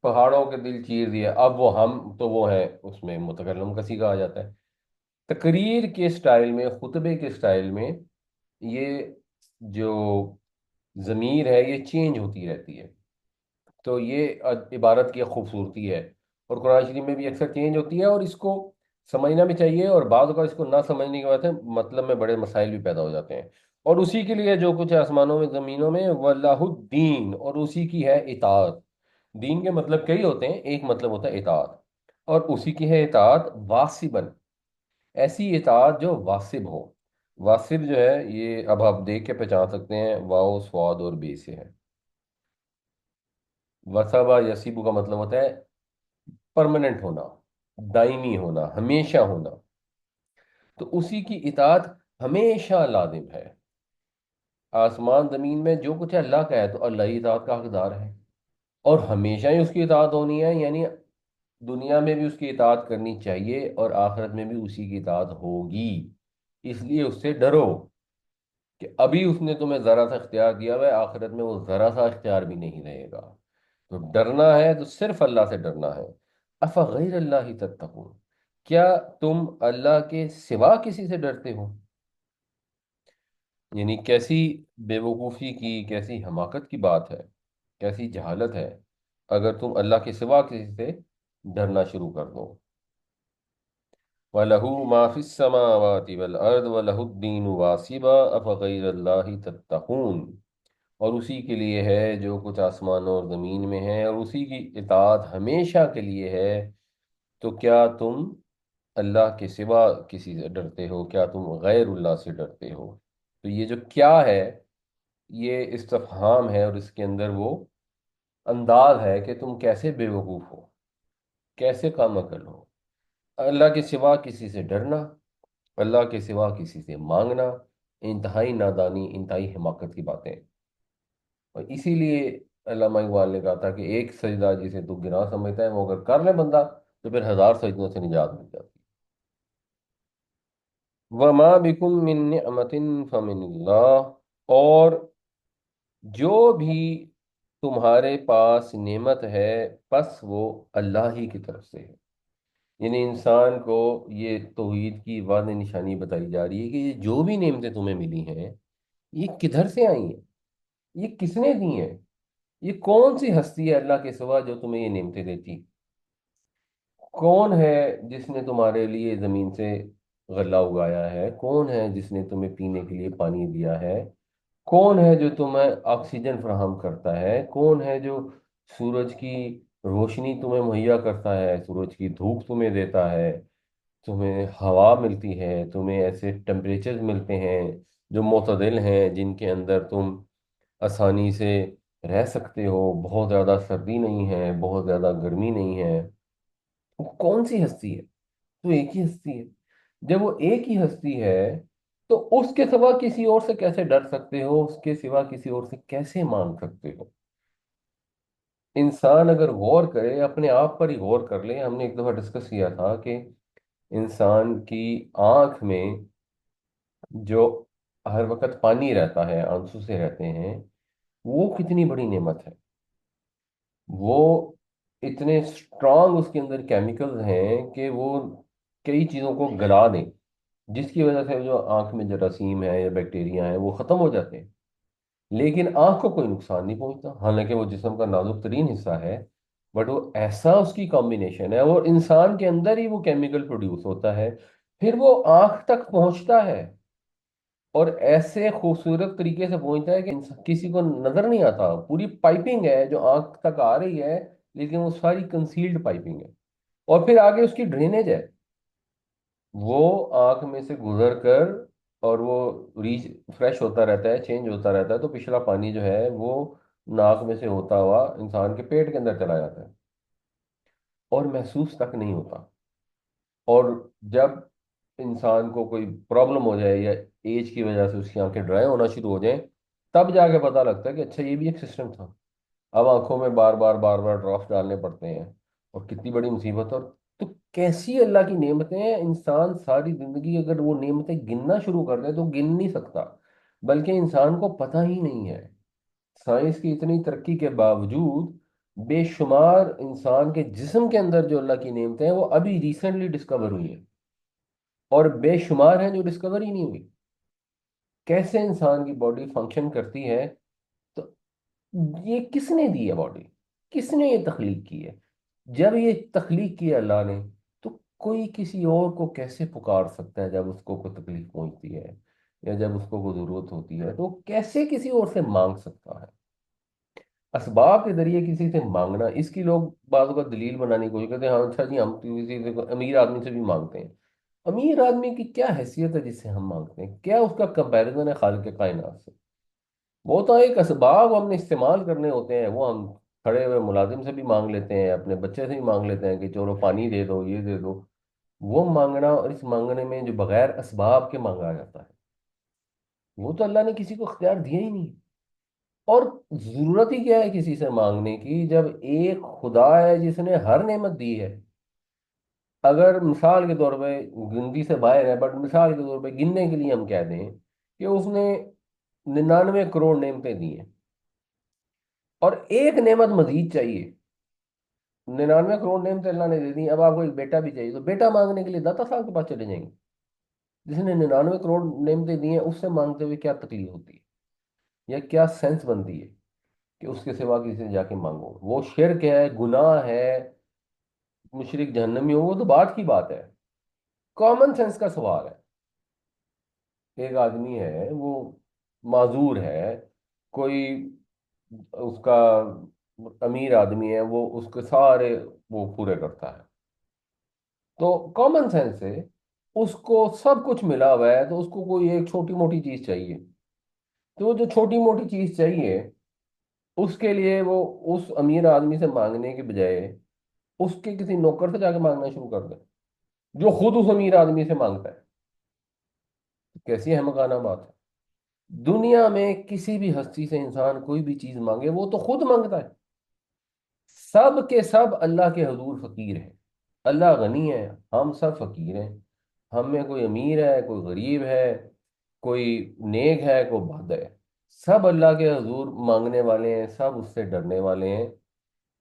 پہاڑوں کے دل چیر دیے، اب وہ ہم تو وہ ہیں، اس میں متکلم کا صیغہ آ جاتا ہے۔ تقریر کے سٹائل میں، خطبے کے سٹائل میں، یہ جو ضمیر ہے یہ چینج ہوتی رہتی ہے۔ تو یہ عبارت کی ایک خوبصورتی ہے، اور قرآن شریف میں بھی اکثر چینج ہوتی ہے، اور اس کو سمجھنا بھی چاہیے، اور بعض اوقات اس کو نہ سمجھنے کی وجہ سے مطلب میں بڑے مسائل بھی پیدا ہو جاتے ہیں۔ اور اسی کے لیے جو کچھ ہے آسمانوں میں زمینوں میں، واللہ الدین، اور اسی کی ہے اطاعت۔ دین کے مطلب کئی ہوتے ہیں، ایک مطلب ہوتا ہے اطاعت، اور اسی کی ہے اطاعت واصباً، ایسی اطاعت جو واصب ہو۔ واصب جو ہے یہ اب آپ دیکھ کے پہچان سکتے ہیں، واؤ سواد اور بے سے ہے۔ وسبا یسیبو کا مطلب ہوتا ہے پرماننٹ ہونا، دائمی ہونا، ہمیشہ ہونا۔ تو اسی کی اطاعت ہمیشہ لازم ہے۔ آسمان زمین میں جو کچھ ہے اللہ کا ہے، تو اللہ ہی اطاعت کا حقدار ہے، اور ہمیشہ ہی اس کی اطاعت ہونی ہے، یعنی دنیا میں بھی اس کی اطاعت کرنی چاہیے اور آخرت میں بھی اسی کی اطاعت ہوگی۔ اس لیے اس سے ڈرو کہ ابھی اس نے تمہیں ذرا سا اختیار دیا ہوا ہے، آخرت میں وہ ذرا سا اختیار بھی نہیں رہے گا۔ تو ڈرنا ہے تو صرف اللہ سے ڈرنا ہے۔ افغیر اللہ تتقون، کیا تم اللہ کے سوا کسی سے ڈرتے ہو؟ یعنی کیسی بے وقوفی کی، کیسی حماقت کی بات ہے، کیسی جہالت ہے اگر تم اللہ کے سوا کسی سے ڈرنا شروع کر دو۔ وَلَهُ مَا فِي السَّمَاوَاتِ وَالْأَرْضِ وَلَهُ الدِّينُ وَاصِبًا أَفَغَيْرَ اللَّهِ تَتَّقُونَ، اور اسی کے لیے ہے جو کچھ آسمانوں اور زمین میں ہے، اور اسی کی اطاعت ہمیشہ کے لیے ہے، تو کیا تم اللہ کے سوا کسی سے ڈرتے ہو؟ کیا تم غیر اللہ سے ڈرتے ہو؟ تو یہ جو کیا ہے، یہ استفہام ہے، اور اس کے اندر وہ انداز ہے کہ تم کیسے بے وقوف ہو، کیسے کم عقل ہو۔ اللہ کے سوا کسی سے ڈرنا، اللہ کے سوا کسی سے مانگنا، انتہائی نادانی، انتہائی حماقت کی باتیں۔ اور اسی لیے علامہ اقبال نے کہا تھا کہ ایک سجدہ جسے تو گناہ سمجھتا ہے، وہ اگر کر لے بندہ تو پھر ہزار سجدوں سے نجات مل جاتی ہے۔ وَمَا بِكُم مِّن نِّعْمَةٍ فَمِنَ اللَّهِ، اور جو بھی تمہارے پاس نعمت ہے پس وہ اللہ ہی کی طرف سے ہے۔ یعنی انسان کو یہ توحید کی واضح نشانی بتائی جا رہی ہے کہ یہ جو بھی نعمتیں تمہیں ملی ہیں، یہ کدھر سے آئی ہیں، یہ کس نے دی ہیں؟ یہ کون سی ہستی ہے اللہ کے سوا جو تمہیں یہ نعمتیں دیتی؟ کون ہے جس نے تمہارے لیے زمین سے غلہ اگایا ہے؟ کون ہے جس نے تمہیں پینے کے لیے پانی دیا ہے؟ کون ہے جو تمہیں آکسیجن فراہم کرتا ہے؟ کون ہے جو سورج کی روشنی تمہیں مہیا کرتا ہے، سورج کی دھوپ تمہیں دیتا ہے، تمہیں ہوا ملتی ہے، تمہیں ایسے ٹمپریچر ملتے ہیں جو معتدل ہیں، جن کے اندر تم آسانی سے رہ سکتے ہو، بہت زیادہ سردی نہیں ہے، بہت زیادہ گرمی نہیں ہے؟ وہ کون سی ہستی ہے؟ تو ایک ہی ہستی ہے۔ جب وہ ایک ہی ہستی ہے تو اس کے سوا کسی اور سے کیسے ڈر سکتے ہو؟ اس کے سوا کسی اور سے کیسے مانگ سکتے ہو؟ انسان اگر غور کرے، اپنے آپ پر ہی غور کر لے، ہم نے ایک دفعہ ڈسکس کیا تھا کہ انسان کی آنکھ میں جو ہر وقت پانی رہتا ہے، آنسو سے رہتے ہیں، وہ کتنی بڑی نعمت ہے۔ وہ اتنے اسٹرانگ اس کے اندر کیمیکلز ہیں کہ وہ کئی چیزوں کو گلا دیں، جس کی وجہ سے جو آنکھ میں جراثیم ہے یا بیکٹیریا ہیں وہ ختم ہو جاتے ہیں، لیکن آنکھ کو کوئی نقصان نہیں پہنچتا، حالانکہ وہ جسم کا نازک ترین حصہ ہے۔ بٹ وہ ایسا اس کی کمبینیشن ہے، اور انسان کے اندر ہی وہ کیمیکل پروڈیوس ہوتا ہے، پھر وہ آنکھ تک پہنچتا ہے۔ اور ایسے خوبصورت طریقے سے پہنچتا ہے کہ کسی کو نظر نہیں آتا، پوری پائپنگ ہے جو آنکھ تک آ رہی ہے، لیکن وہ ساری کنسیلڈ پائپنگ ہے، اور پھر آگے اس کی ڈرینیج ہے، وہ آنکھ میں سے گزر کر اور وہ ریچ فریش ہوتا رہتا ہے، چینج ہوتا رہتا ہے، تو پچھلا پانی جو ہے وہ ناک میں سے ہوتا ہوا انسان کے پیٹ کے اندر چلا جاتا ہے اور محسوس تک نہیں ہوتا۔ اور جب انسان کو کوئی پرابلم ہو جائے یا ایج کی وجہ سے اس کی آنکھیں ڈرائی ہونا شروع ہو جائیں، تب جا کے پتا لگتا ہے کہ اچھا یہ بھی ایک سسٹم تھا۔ اب آنکھوں میں بار بار بار بار ڈراپس ڈالنے پڑتے ہیں، اور کتنی بڑی مصیبت ہے۔ اور تو کیسی اللہ کی نعمتیں ہیں، انسان ساری زندگی اگر وہ نعمتیں گننا شروع کر دے تو گن نہیں سکتا، بلکہ انسان کو پتہ ہی نہیں ہے۔ سائنس کی اتنی ترقی کے باوجود بے شمار انسان کے جسم کے اندر جو اللہ کی نعمتیں ہیں وہ ابھی ریسنٹلی ڈسکور ہوئی ہیں، اور بے شمار ہیں جو ڈسکور ہی نہیں ہوئی۔ کیسے انسان کی باڈی فنکشن کرتی ہے، تو یہ کس نے دی ہے باڈی؟ کس نے یہ تخلیق کی ہے؟ جب یہ تخلیق کی ہے اللہ نے، تو کوئی کسی اور کو کیسے پکار سکتا ہے جب اس کو کوئی تکلیف پہنچتی ہے یا جب اس کو کوئی ضرورت ہوتی ہے، تو وہ کیسے کسی اور سے مانگ سکتا ہے؟ اسباب کے ذریعے کسی سے مانگنا، اس کی لوگ بعض اوقات دلیل بنانے کی کوشش کرتے ہیں، ہاں اچھا جی ہم کسی سے امیر آدمی سے بھی مانگتے ہیں۔ امیر آدمی کی کیا حیثیت ہے جس سے ہم مانگتے ہیں؟ کیا اس کا کمپیرزن ہے خالق کائنات سے؟ وہ تو ایک اسباب ہم نے استعمال کرنے ہوتے ہیں، وہ ہم کھڑے ہوئے ملازم سے بھی مانگ لیتے ہیں، اپنے بچے سے بھی مانگ لیتے ہیں کہ چلو پانی دے دو، یہ دے دو۔ وہ مانگنا، اور اس مانگنے میں جو بغیر اسباب کے مانگا جاتا ہے، وہ تو اللہ نے کسی کو اختیار دیا ہی نہیں۔ اور ضرورت ہی کیا ہے کسی سے مانگنے کی جب ایک خدا ہے جس نے ہر نعمت دی ہے؟ اگر مثال کے طور پہ، گنتی سے باہر ہے بٹ مثال کے طور پہ گننے کے لیے ہم کہہ دیں کہ اس نے 99 کروڑ نعمتیں دی ہیں، اور ایک نعمت مزید چاہیے۔ 99 کروڑ نعمتیں اللہ نے دے دی، اب آپ کو ایک بیٹا بھی چاہیے، تو بیٹا مانگنے کے لیے داتا صاحب کے پاس چلے جائیں گے؟ جس نے 99 کروڑ نعمتیں دی ہیں اس سے مانگتے ہوئے کیا تکلیف ہوتی ہے یا کیا سینس بنتی ہے کہ اس کے سوا کسی سے جا کے مانگو؟ وہ شرک ہے، گناہ ہے، مشرک جہنمی ہو، وہ تو بعد کی بات ہے، کامن سینس کا سوال ہے۔ ایک آدمی ہے، وہ معذور ہے، کوئی اس کا امیر آدمی ہے، وہ اس کے سارے وہ پورے کرتا ہے، تو کامن سینس ہے اس کو سب کچھ ملا ہوا ہے، تو اس کو کوئی ایک چھوٹی موٹی چیز چاہیے، تو وہ جو چھوٹی موٹی چیز چاہیے اس کے لیے وہ اس امیر آدمی سے مانگنے کے بجائے اس کے کسی نوکر سے جا کے مانگنا شروع کر دے جو خود اس امیر آدمی سے مانگتا ہے۔ کیسی احمقانہ بات ہے! دنیا میں کسی بھی ہستی سے انسان کوئی بھی چیز مانگے وہ تو خود مانگتا ہے۔ سب کے سب اللہ کے حضور فقیر ہیں، اللہ غنی ہے، ہم سب فقیر ہیں۔ ہم میں کوئی امیر ہے، کوئی غریب ہے، کوئی نیک ہے، کوئی بد ہے، سب اللہ کے حضور مانگنے والے ہیں، سب اس سے ڈرنے والے ہیں۔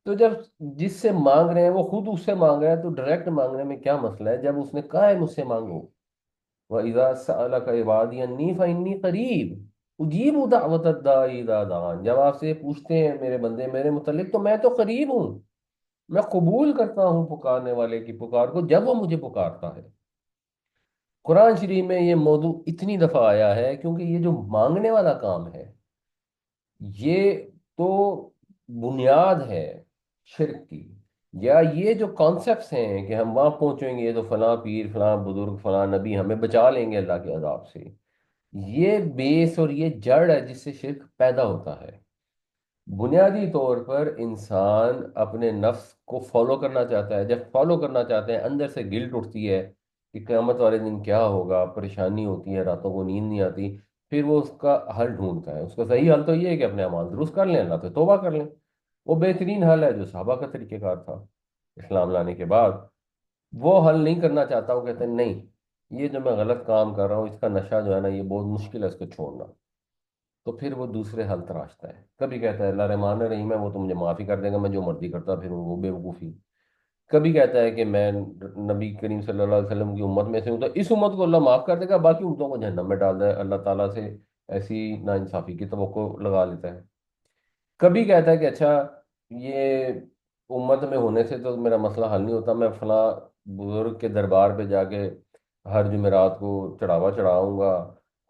تو جب جس سے مانگ رہے ہیں وہ خود اس سے مانگ رہا ہے، تو ڈائریکٹ مانگنے میں کیا مسئلہ ہے جب اس نے کہا ہے مجھ سے مانگو؟ وَإِذَا سَأَلَكَ عِبَادِي عَنِّي فَإِنِّي قَرِيبٌ أُجِيبُ دَعْوَةَ الدَّاعِ إِذَا دَعَانِ، جب آپ سے پوچھتے ہیں میرے بندے میرے متعلق، تو میں تو قریب ہوں، میں قبول کرتا ہوں پکارنے والے کی پکار کو جب وہ مجھے پکارتا ہے۔ قرآن شریف میں یہ موضوع اتنی دفعہ آیا ہے کیونکہ یہ جو مانگنے والا کام ہے، یہ تو بنیاد ہے شرک کی۔ یا یہ جو کانسیپٹس ہیں کہ ہم وہاں پہنچیں گے تو فلاں پیر فلاں بزرگ فلاں نبی ہمیں بچا لیں گے اللہ کے عذاب سے، یہ بیس اور یہ جڑ ہے جس سے شرک پیدا ہوتا ہے۔ بنیادی طور پر انسان اپنے نفس کو فالو کرنا چاہتا ہے، جب فالو کرنا چاہتے ہیں اندر سے گلٹ اٹھتی ہے کہ قیامت والے دن کیا ہوگا، پریشانی ہوتی ہے، راتوں کو نیند نہیں آتی، پھر وہ اس کا حل ڈھونڈتا ہے۔ اس کا صحیح حل تو یہ ہے کہ اپنے اعمال درست کر لیں، اللہ پہ توبہ کر لیں۔ وہ بہترین حل ہے جو صحابہ کا طریقہ کار تھا اسلام لانے کے بعد۔ وہ حل نہیں کرنا چاہتا، وہ کہتے ہیں نہیں، یہ جو میں غلط کام کر رہا ہوں اس کا نشہ جو ہے نا یہ بہت مشکل ہے اس کو چھوڑنا، تو پھر وہ دوسرے حل تراشتا ہے۔ کبھی کہتا ہے اللہ رحمان رحیم ہے، وہ تو مجھے معافی کر دے گا، میں جو مرضی کرتا پھر وہ بے وقوفی۔ کبھی کہتا ہے کہ میں نبی کریم صلی اللہ علیہ وسلم کی امت میں سے ہوں، تو اس امت کو اللہ معاف کر دے گا، باقی امتوں کو جہنم میں ڈال دے، اللہ تعالیٰ سے ایسی ناانصافی کی توقع لگا لیتا ہے۔ کبھی کہتا ہے کہ اچھا یہ امت میں ہونے سے تو میرا مسئلہ حل نہیں ہوتا، میں فلاں بزرگ کے دربار پہ جا کے ہر جمعرات کو چڑھاوا چڑھاؤں گا،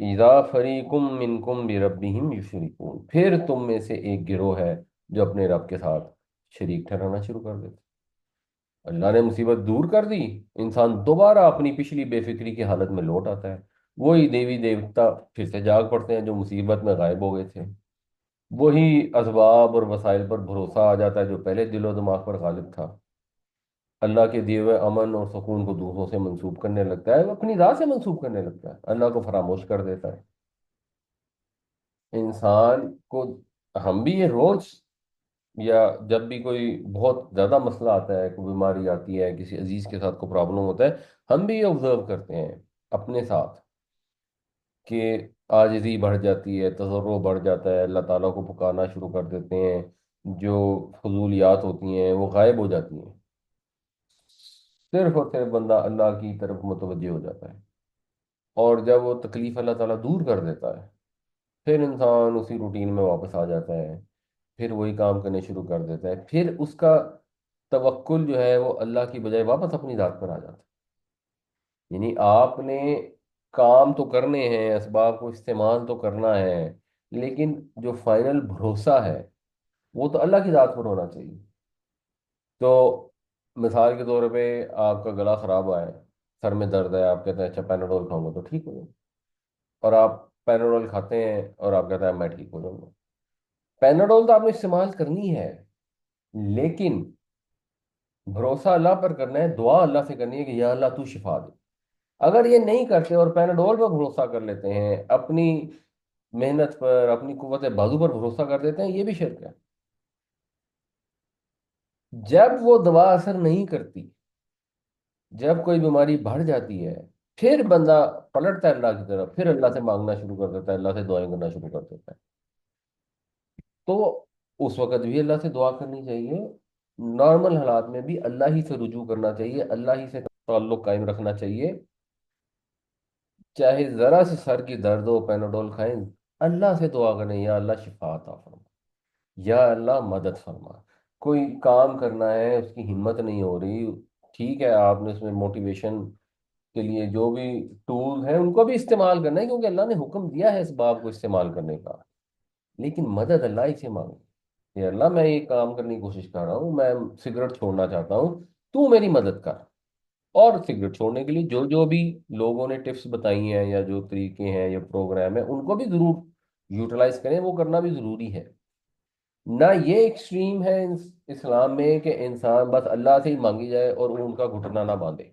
اذا فریقم منکم بربہم یشرکون، پھر تم میں سے ایک گروہ ہے جو اپنے رب کے ساتھ شریک ٹھہرانا شروع کر دیتے۔ اللہ نے مصیبت دور کر دی، انسان دوبارہ اپنی پچھلی بے فکری کی حالت میں لوٹ آتا ہے، وہی دیوی دیوتا پھر سے جاگ پڑتے ہیں جو مصیبت میں غائب ہو گئے تھے، وہی اسباب اور وسائل پر بھروسہ آ جاتا ہے جو پہلے دل و دماغ پر غالب تھا، اللہ کے دیے ہوئے امن اور سکون کو دوسروں سے منسوب کرنے لگتا ہے، وہ اپنی ذات سے منسوب کرنے لگتا ہے، اللہ کو فراموش کر دیتا ہے انسان کو۔ ہم بھی یہ روز، یا جب بھی کوئی بہت زیادہ مسئلہ آتا ہے، کوئی بیماری آتی ہے، کسی عزیز کے ساتھ کوئی پرابلم ہوتا ہے، ہم بھی یہ آبزرو کرتے ہیں اپنے ساتھ کہ عاجزی بڑھ جاتی ہے، تضرع بڑھ جاتا ہے، اللہ تعالیٰ کو پکارنا شروع کر دیتے ہیں، جو فضولیات ہوتی ہیں وہ غائب ہو جاتی ہیں، صرف اور صرف بندہ اللہ کی طرف متوجہ ہو جاتا ہے، اور جب وہ تکلیف اللہ تعالیٰ دور کر دیتا ہے پھر انسان اسی روٹین میں واپس آ جاتا ہے، پھر وہی کام کرنے شروع کر دیتا ہے، پھر اس کا توکل جو ہے وہ اللہ کی بجائے واپس اپنی ذات پر آ جاتا ہے۔ یعنی آپ نے کام تو کرنے ہیں، اسباب کو استعمال تو کرنا ہے، لیکن جو فائنل بھروسہ ہے وہ تو اللہ کی ذات پر ہونا چاہیے۔ تو مثال کے طور پہ آپ کا گلا خراب ہوا ہے، سر میں درد ہے، آپ کہتے ہیں اچھا پیناڈول کھاؤں گا تو ٹھیک ہو جائے، اور آپ پیناڈول کھاتے ہیں اور آپ کہتے ہیں میں ٹھیک ہو جاؤں گا۔ پیناڈول تو آپ نے استعمال کرنی ہے، لیکن بھروسہ اللہ پر کرنا ہے، دعا اللہ سے کرنی ہے کہ یا اللہ تو شفا دے۔ اگر یہ نہیں کرتے اور پیناڈول پر بھروسہ کر لیتے ہیں، اپنی محنت پر، اپنی قوت بازو پر بھروسہ کر دیتے ہیں، یہ بھی شرک ہے۔ جب وہ دوا اثر نہیں کرتی، جب کوئی بیماری بڑھ جاتی ہے، پھر بندہ پلٹتا ہے اللہ کی طرف، پھر اللہ سے مانگنا شروع کر دیتا ہے، اللہ سے دعائیں کرنا شروع کر دیتا ہے، تو اس وقت بھی اللہ سے دعا کرنی چاہیے، نارمل حالات میں بھی اللہ ہی سے رجوع کرنا چاہیے، اللہ ہی سے تعلق قائم رکھنا چاہیے، چاہے ذرا سے سر کی درد ہو پیناڈول کھائیں، اللہ سے دعا کریں یا اللہ شفا عطا فرما، یا اللہ مدد فرما۔ کوئی کام کرنا ہے، اس کی ہمت نہیں ہو رہی، ٹھیک ہے، آپ نے اس میں موٹیویشن کے لیے جو بھی ٹول ہیں ان کو بھی استعمال کرنا ہے، کیونکہ اللہ نے حکم دیا ہے اس باب کو استعمال کرنے کا، لیکن مدد اللہ ہی سے مانگو کہ اللہ میں یہ کام کرنے کی کوشش کر رہا ہوں، میں سگریٹ چھوڑنا چاہتا ہوں، تو میری مدد کر۔ اور سگریٹ چھوڑنے کے لیے جو جو بھی لوگوں نے ٹپس بتائی ہیں یا جو طریقے ہیں یا پروگرام ہیں ان کو بھی ضرور یوٹیلائز کریں، وہ کرنا بھی ضروری ہے۔ نہ یہ ایکسٹریم ہے اسلام میں کہ انسان بس اللہ سے ہی مانگی جائے اور اونٹ کا گھٹنا نہ باندھے،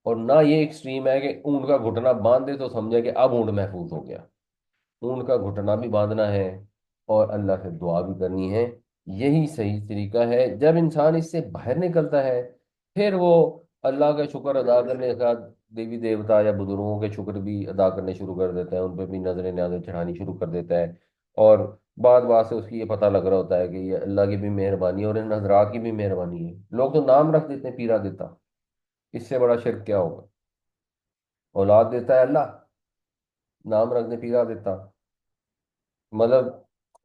اور نہ یہ ایکسٹریم ہے کہ اونٹ کا گھٹنا باندھ دے تو سمجھے کہ اب اونٹ محفوظ ہو گیا۔ اونٹ کا گھٹنا بھی باندھنا ہے اور اللہ سے دعا بھی کرنی ہے، یہی صحیح طریقہ ہے۔ جب انسان اس سے باہر نکلتا ہے پھر وہ اللہ کا شکر ادا کرنے کے ساتھ دیوی دیوتا یا بزرگوں کے شکر بھی ادا کرنے شروع کر دیتا ہے، ان پہ بھی نظر نیازیں چڑھانی شروع کر دیتا ہے، اور بعد بعد سے اس کی یہ پتہ لگ رہا ہوتا ہے کہ یہ اللہ کی بھی مہربانی ہے اور ان حضرات کی بھی مہربانی ہے۔ لوگ تو نام رکھ دیتے ہیں پیرا دیتا، اس سے بڑا شرک کیا ہوگا؟ اولاد دیتا ہے اللہ، نام رکھ دے پیرا دیتا، مطلب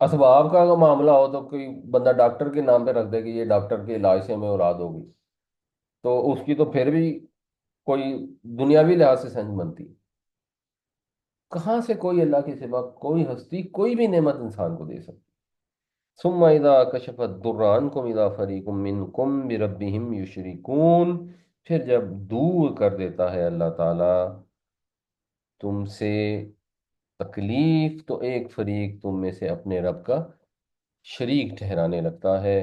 اسباب کا اگر معاملہ ہو تو کوئی بندہ ڈاکٹر کے نام پہ رکھ دے کہ یہ ڈاکٹر کے علاج سے ہمیں اولاد ہوگی، تو اس کی تو پھر بھی کوئی دنیاوی لحاظ سے سنج بنتی، کہاں سے کوئی اللہ کے سوا کوئی ہستی کوئی بھی نعمت انسان کو دے سکتی؟ ثم اذا کشف الضر عنکم اذا فریق منکم بربہم یشرکون، پھر جب دور کر دیتا ہے اللہ تعالی تم سے تکلیف تو ایک فریق تم میں سے اپنے رب کا شریک ٹھہرانے لگتا ہے،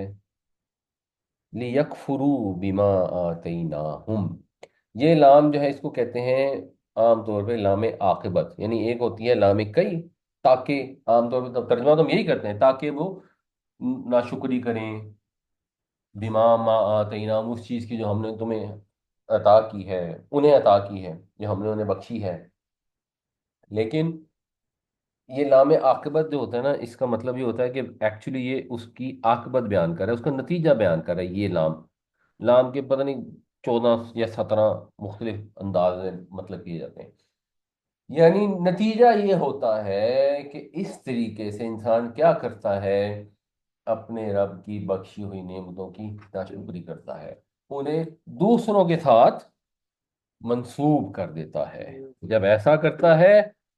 لِيَكْفُرُوا بِمَا آتَيْنَاهُمْ، یہ لام جو ہے اس کو کہتے ہیں عام طور پہ لام عاقبت، یعنی ایک ہوتی ہے لام کئی، تاکہ عام طور پہ ترجمہ تو ہم یہی کرتے ہیں تاکہ وہ ناشکری کریں، بما ما آتیناہم، اس چیز کی جو ہم نے تمہیں عطا کی ہے، انہیں عطا کی ہے، جو ہم نے انہیں بخشی ہے۔ لیکن یہ لام عاقبت جو ہوتا ہے نا، اس کا مطلب یہ ہوتا ہے کہ ایکچولی یہ اس کی عاقبت بیان کر رہا ہے، اس کا نتیجہ بیان کر رہا ہے، یہ لام، لام کے پتہ نہیں 14 یا 17 مختلف انداز میں مطلب کیے جاتے ہیں، یعنی نتیجہ یہ ہوتا ہے کہ اس طریقے سے انسان کیا کرتا ہے، اپنے رب کی بخشی ہوئی نعمتوں کی ناشکری کرتا ہے، انہیں دوسروں کے ساتھ منسوب کر دیتا ہے۔ جب ایسا کرتا ہے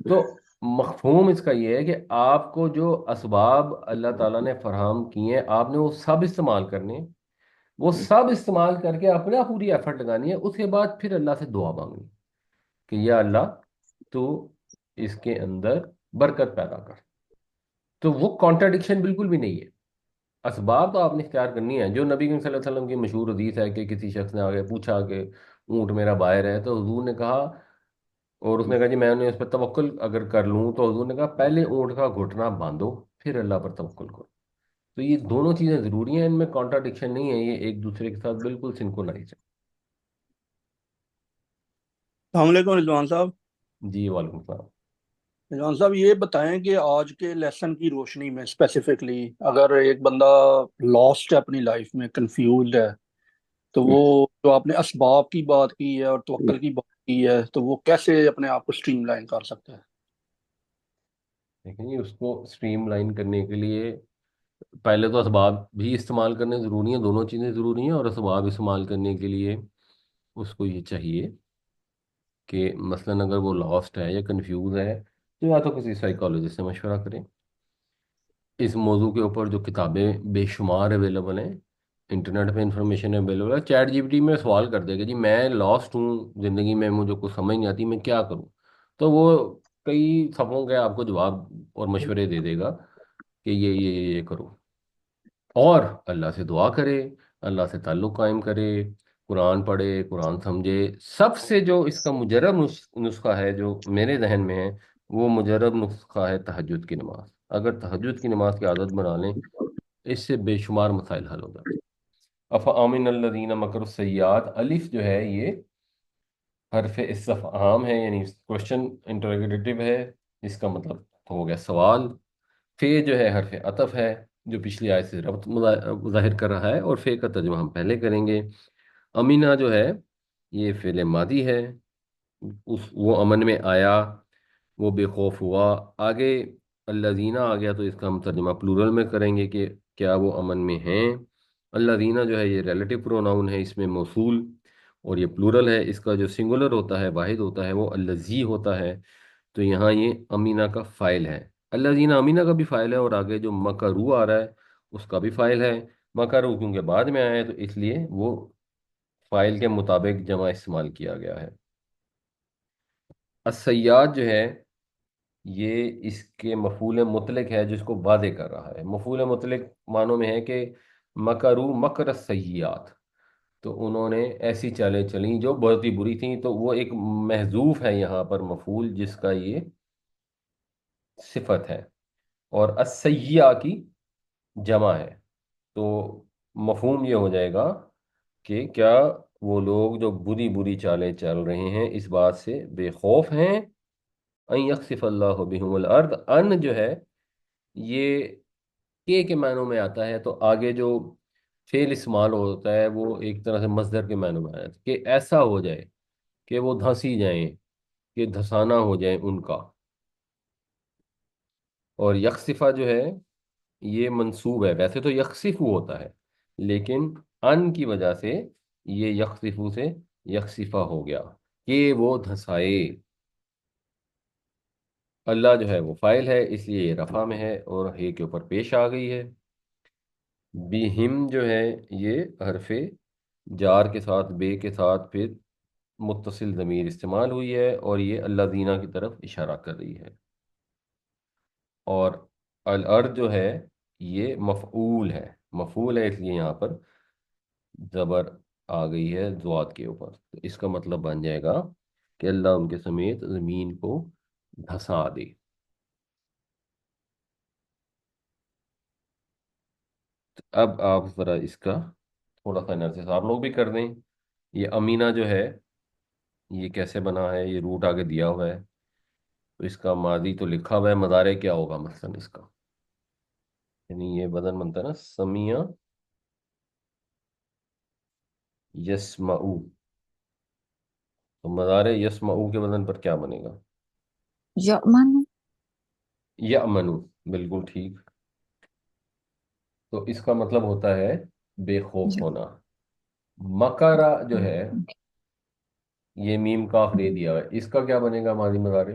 تو مفہوم اس کا یہ ہے کہ آپ کو جو اسباب اللہ تعالیٰ نے فراہم کیے ہیں آپ نے وہ سب استعمال کرنے ہیں، وہ سب استعمال کر کے اپنا پوری ایفرٹ لگانی ہے، اس کے بعد پھر اللہ سے دعا مانگنی ہے کہ یا اللہ تو اس کے اندر برکت پیدا کر۔ تو وہ کانٹرڈکشن بالکل بھی نہیں ہے، اسباب تو آپ نے اختیار کرنی ہے۔ جو نبی کریم صلی اللہ علیہ وسلم کی مشہور حدیث ہے کہ کسی شخص نے آگے پوچھا کہ اونٹ میرا باہر ہے، تو حضور نے کہا، اور اس نے کہا جی میں نے اس پر توکل اگر کر لوں، تو حضور نے کہا پہلے اونٹ کا گھٹنا باندھو پھر اللہ پر توکل کرو۔ تو یہ دونوں چیزیں ضروری ہیں، ان میں کانٹرڈکشن نہیں ہے، یہ ایک دوسرے کے ساتھ بالکل سنکرونائز السلام علیکم رضوان صاحب۔ ہے۔ جی وعلیکم السلام۔ رضوان صاحب یہ بتائیں کہ آج کے لیسن کی روشنی میں اسپیسیفکلی اگر ایک بندہ لاسٹ ہے اپنی لائف میں، کنفیوزڈ ہے، تو وہ جو آپ نے اسباب کی بات کی ہے اور توکل کی بات کی ہے، تو وہ کیسے اپنے آپ کو سٹریم لائن کر سکتا ہے؟ لیکن یہ اس کو اسٹریم لائن کرنے کے لیے پہلے تو اسباب بھی استعمال کرنے ضروری ہیں، دونوں چیزیں ضروری ہیں، اور اسباب استعمال کرنے کے لیے اس کو یہ چاہیے کہ مثلاً اگر وہ لاسٹ ہے یا کنفیوز ہے تو یا تو کسی سائیکالوجسٹ سے مشورہ کریں۔ اس موضوع کے اوپر جو کتابیں بے شمار اویلیبل ہیں، انٹرنیٹ پہ انفارمیشن اویلیبل ہے، چیٹ جی پی ٹی میں سوال کر دے گا جی میں لاسٹ ہوں زندگی میں، مجھے کچھ سمجھ نہیں آتی میں کیا کروں، تو وہ کئی صفحوں کے آپ کو جواب اور مشورے دے دے گا کہ یہ کرو، اور اللہ سے دعا کرے، اللہ سے تعلق قائم کرے، قرآن پڑھے، قرآن سمجھے۔ سب سے جو اس کا مجرب نسخہ ہے جو میرے ذہن میں ہے، وہ مجرب نسخہ ہے تہجد کی نماز۔ اگر تہجد کی نماز کی عادت بنا لیں، اس سے بے شمار مسائل حل ہو جاتے ہیں۔ افامن الذین مکروا السیئات، الف جو ہے یہ حرف استفہام ہے، یعنی کوشچن انٹروگیٹو ہے، اس کا مطلب ہو گیا سوال۔ فے جو ہے حرف عطف ہے جو پچھلی آیت سے ربط ظاہر کر رہا ہے، اور فے کا ترجمہ ہم پہلے کریں گے۔ امینہ جو ہے یہ فعل ماضی ہے، وہ امن میں آیا، وہ بے خوف ہوا۔ آگے الذین آ گیا تو اس کا ہم ترجمہ پلورل میں کریں گے کہ کیا وہ امن میں ہیں۔ الذین جو ہے یہ ریلیٹو پروناؤن ہے، اس میں موصول، اور یہ پلورل ہے، اس کا جو سنگولر ہوتا ہے، واحد ہوتا ہے، وہ الذی ہوتا ہے، تو یہاں یہ امینہ کا فائل ہے۔ الذین امینہ کا بھی فائل ہے، اور آگے جو مکرو آ رہا ہے اس کا بھی فائل ہے۔ مکرو کیونکہ بعد میں آیا ہے تو اس لیے وہ فائل کے مطابق جمع استعمال کیا گیا ہے۔ السیاد جو ہے یہ اس کے مفعول مطلق ہے جس کو واضح کر رہا ہے۔ مفعول مطلق معنوں میں ہے کہ مکرو مکر السیئات، تو انہوں نے ایسی چالیں چلیں جو بہت ہی بری تھیں، تو وہ ایک محذوف ہے یہاں پر مفعول جس کا یہ صفت ہے، اور السیئہ کی جمع ہے، تو مفہوم یہ ہو جائے گا کہ کیا وہ لوگ جو بری بری چالیں چل رہے ہیں اس بات سے بے خوف ہیں ان یخسف اللہ بہم الارض۔ ان جو ہے یہ کے معنوں میں آتا ہے، تو آگے جو فعل استعمال ہوتا ہے وہ ایک طرح سے مصدر کے معنوں میں آتا ہے کہ ایسا ہو جائے کہ وہ دھنسی جائیں، کہ دھسانا ہو جائے ان کا۔ اور یکسفہ جو ہے یہ منصوب ہے، ویسے تو یکسفو ہوتا ہے لیکن ان کی وجہ سے یہ یکسفو سے یکسفہ ہو گیا کہ وہ دھسائے۔ اللہ جو ہے وہ فائل ہے اس لیے یہ رفع میں ہے اور ہے کے اوپر پیش آ گئی ہے۔ بہم جو ہے یہ حرف جار کے ساتھ بے کے ساتھ پھر متصل ضمیر استعمال ہوئی ہے، اور یہ اللہ زینہ کی طرف اشارہ کر رہی ہے۔ اور الارض جو ہے یہ مفعول ہے، مفعول ہے اس لیے یہاں پر زبر آ گئی ہے ذوات کے اوپر، تو اس کا مطلب بن جائے گا کہ اللہ ان کے سمیت زمین کو دھسا دے۔ اب آپ ذرا اس کا تھوڑا سا انالیسس آپ لوگ بھی کر دیں۔ یہ امینہ جو ہے یہ کیسے بنا ہے، یہ روٹ آگے دیا ہوا ہے، تو اس کا ماضی تو لکھا ہوا ہے، مضارع کیا ہوگا مثلا اس کا، یعنی یہ وزن بنتا ہے نا سمیع یسمعو، تو مضارع یسمعو کے وزن پر کیا بنے گا؟ یأمن. یأمنو، بالکل ٹھیک۔ تو اس کا مطلب ہوتا ہے بے خوف ہونا۔ مکرہ جو ہے یہ میم کاف دے دیا ہے، اس کا کیا بنے گا ماضی مضارع؟